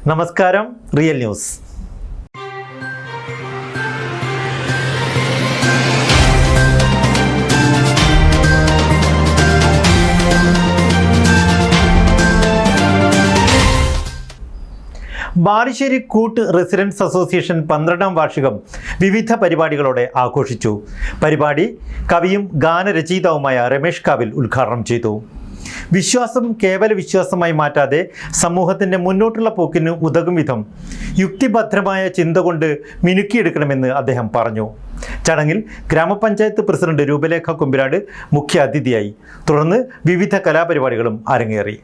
നമസ്കാരം. Real news. Balussery കൂട്ട് residence association 12ാം വാർഷികം വിവിധ പരിപാടികളോടെ ആഘോഷിച്ചു. പരിപാടി കവിയും ഗാനരചയിതാവുമായ രമേഷ് കാവിൽ ഉദ്ഘാടനം ചെയ്തു. വിശ്വാസം കേവല വിശ്വാസമായി മാറ്റാതെ സമൂഹത്തിൻ്റെ മുന്നോട്ടുള്ള പോക്കിന് ഉതകും വിധം യുക്തിഭദ്രമായ ചിന്ത കൊണ്ട് മിനുക്കിയെടുക്കണമെന്ന് അദ്ദേഹം പറഞ്ഞു. ചടങ്ങിൽ ഗ്രാമപഞ്ചായത്ത് പ്രസിഡന്റ് രൂപലേഖ കുമ്പിരാട് മുഖ്യ അതിഥിയായി. തുടർന്ന് വിവിധ കലാപരിപാടികളും അരങ്ങേറി.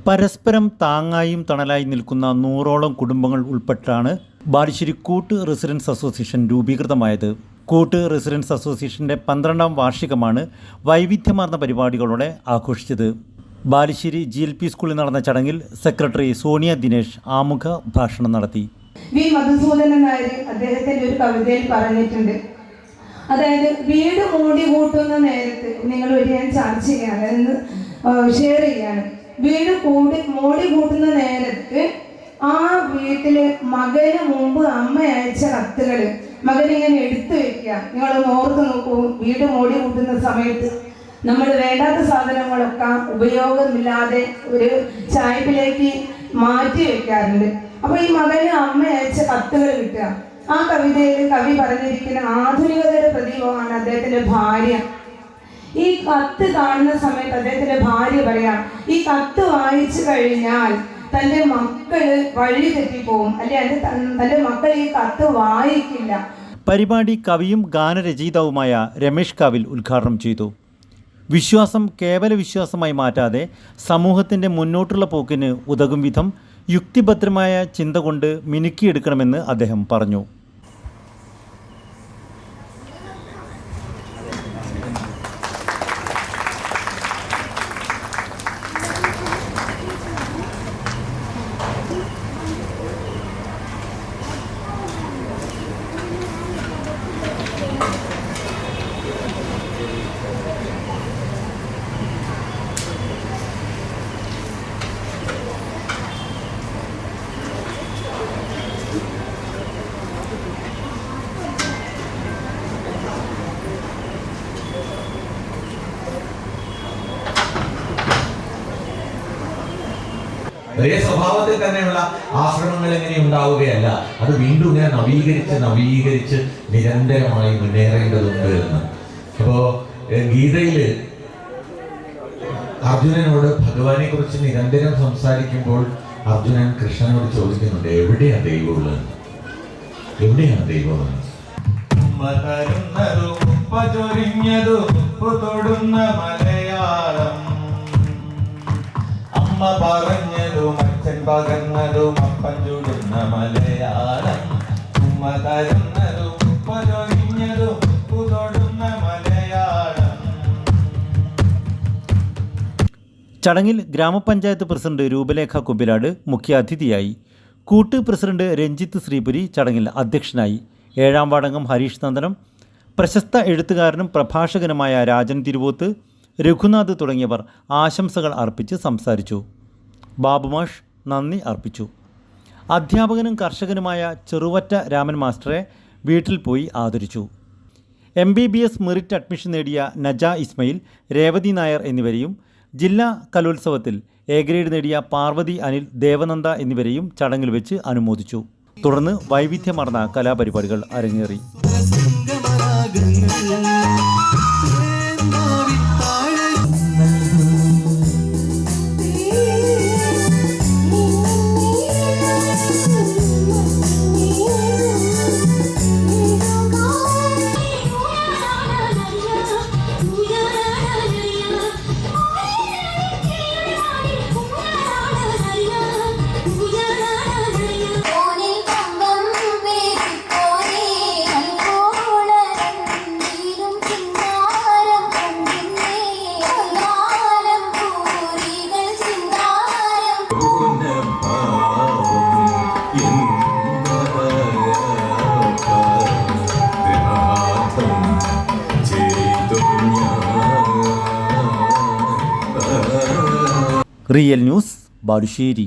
പരസ്പരം താങ്ങായും തണലായി നിൽക്കുന്ന 100ഓളം കുടുംബങ്ങൾ ഉൾപ്പെട്ടാണ് ബാലുശ്ശേരി കൂട്ട് റെസിഡൻസ് അസോസിയേഷൻ രൂപീകൃതമായത്. കൂട്ട് റെസിഡൻസ് അസോസിയേഷൻ്റെ 12ാം വാർഷികമാണ് വൈവിധ്യമാർന്ന പരിപാടികളോടെ ആഘോഷിച്ചത്. ബാലുശ്ശേരി GLP സ്കൂളിൽ നടന്ന ചടങ്ങിൽ സെക്രട്ടറി സോണിയ ദിനേശ് ആമുഖ ഭാഷണം നടത്തി. വി മധുസൂദനൻ നായർ അദ്ദേഹത്തിൻ്റെ ഒരു കവിതയിൽ പറഞ്ഞിട്ടുണ്ട്. അതായത് വീട് മോടി കൂട്ടുന്ന നേരത്ത് നിങ്ങൾ ഒരു ഞാൻ ചർച്ച ചെയ്യാണ് എന്ന് ഷെയർ ചെയ്യാണ്. വീട് മോടി കൂട്ടുന്ന നേരത്ത് ആ വീട്ടില് മകന് മുമ്പ് അമ്മ അയച്ച കത്തുകൾ മകനിങ്ങനെ എടുത്തു വെക്കുക. നിങ്ങളൊന്ന് ഓർത്ത് നോക്കൂ. വീട് മോടി കൂട്ടുന്ന സമയത്ത് നമ്മൾ വേണ്ടാത്ത സാധനങ്ങളൊക്കെ ഉപയോഗമില്ലാതെ ഒരു ചായ്പിലേക്ക് മാറ്റി വെക്കാറുണ്ട്. അപ്പോൾ ഈ മകന് അമ്മ അയച്ച കത്തുകൾ കിട്ടുക. ആ കവിതയിൽ കവി പറഞ്ഞിരിക്കുന്ന ആധുനികതയുടെ പ്രതീകമാണ് അദ്ദേഹത്തിന്റെ ഭാര്യ. ഈ കത്ത് കാണുന്ന സമയത്ത് അദ്ദേഹത്തിന്റെ ഭാര്യ പറയാം, ഈ കത്ത് വായിച്ചു കഴിഞ്ഞാൽ തൻ്റെ മക്കള് വഴി തെറ്റിപ്പോവും, അല്ലെ തൻ്റെ മക്കൾ ഈ കത്ത് വായിക്കില്ല. പരിപാടി കവിയും ഗാനരചയിതാവുമായ രമേഷ് കാവിൽ ഉദ്ഘാടനം ചെയ്തു. വിശ്വാസം കേവല വിശ്വാസമായി മാറ്റാതെ സമൂഹത്തിൻ്റെ മുന്നോട്ടുള്ള പോക്കിന് ഉതകും വിധം യുക്തിഭദ്രമായ ചിന്ത കൊണ്ട് മിനുക്കിയെടുക്കണമെന്ന് അദ്ദേഹം പറഞ്ഞു. ഒരേ സ്വഭാവത്തിൽ തന്നെയുള്ള ആശ്രമങ്ങൾ എങ്ങനെ ഉണ്ടാവുകയല്ല, അത് വീണ്ടും ഇങ്ങനെ നവീകരിച്ച് നിരന്തരമായി മുന്നേറേണ്ടതുണ്ട് എന്ന്. അപ്പോ ഗീതയില് അർജുനനോട് ഭഗവാനെ കുറിച്ച് നിരന്തരം സംസാരിക്കുമ്പോൾ അർജുനൻ കൃഷ്ണനോട് ചോദിക്കുന്നുണ്ട്, എവിടെയാ ദൈവമുള്ളത്, എവിടെയാണ് ദൈവമെന്ന്. അമ്മ പറഞ്ഞതും അച്ഛൻ പകർന്നതും അപ്പൻ ചുടുന്ന മലയാളം, ഉമ്മ തരുന്നതും ഉപ്പതൊഴിഞ്ഞതും ഉപ്പുതൊടുന്ന മലയാളം. ചടങ്ങിൽ ഗ്രാമപഞ്ചായത്ത് പ്രസിഡന്റ് രൂപലേഖ കുമ്പിരാട് മുഖ്യ അതിഥിയായി. കൂട്ട് പ്രസിഡന്റ് രഞ്ജിത്ത് ശ്രീപുരി ചടങ്ങിൽ അധ്യക്ഷനായി. 7ാം വാർഡംഗം ഹരീഷ് നന്ദനം, പ്രശസ്ത എഴുത്തുകാരനും പ്രഭാഷകനുമായ രാജൻ തിരുവോത്ത്, രഘുനാഥ് തുടങ്ങിയവർ ആശംസകൾ അർപ്പിച്ച് സംസാരിച്ചു. ബാബുമാഷ് നന്ദി അർപ്പിച്ചു. അധ്യാപകനും കർഷകനുമായ ചെറുവറ്റ രാമൻ മാസ്റ്ററെ വീട്ടിൽ പോയി ആദരിച്ചു. MBBS മെറിറ്റ് അഡ്മിഷൻ നേടിയ നജ ഇസ്മയിൽ, രേവതി നായർ എന്നിവരെയും ജില്ലാ കലോത്സവത്തിൽ A ഗ്രേഡ് നേടിയ പാർവതി അനിൽ, ദേവനന്ദ എന്നിവരെയും ചടങ്ങിൽ വെച്ച് അനുമോദിച്ചു. തുടർന്ന് വൈവിധ്യമാർന്ന കലാപരിപാടികൾ അരങ്ങേറി. Real news, Balussery.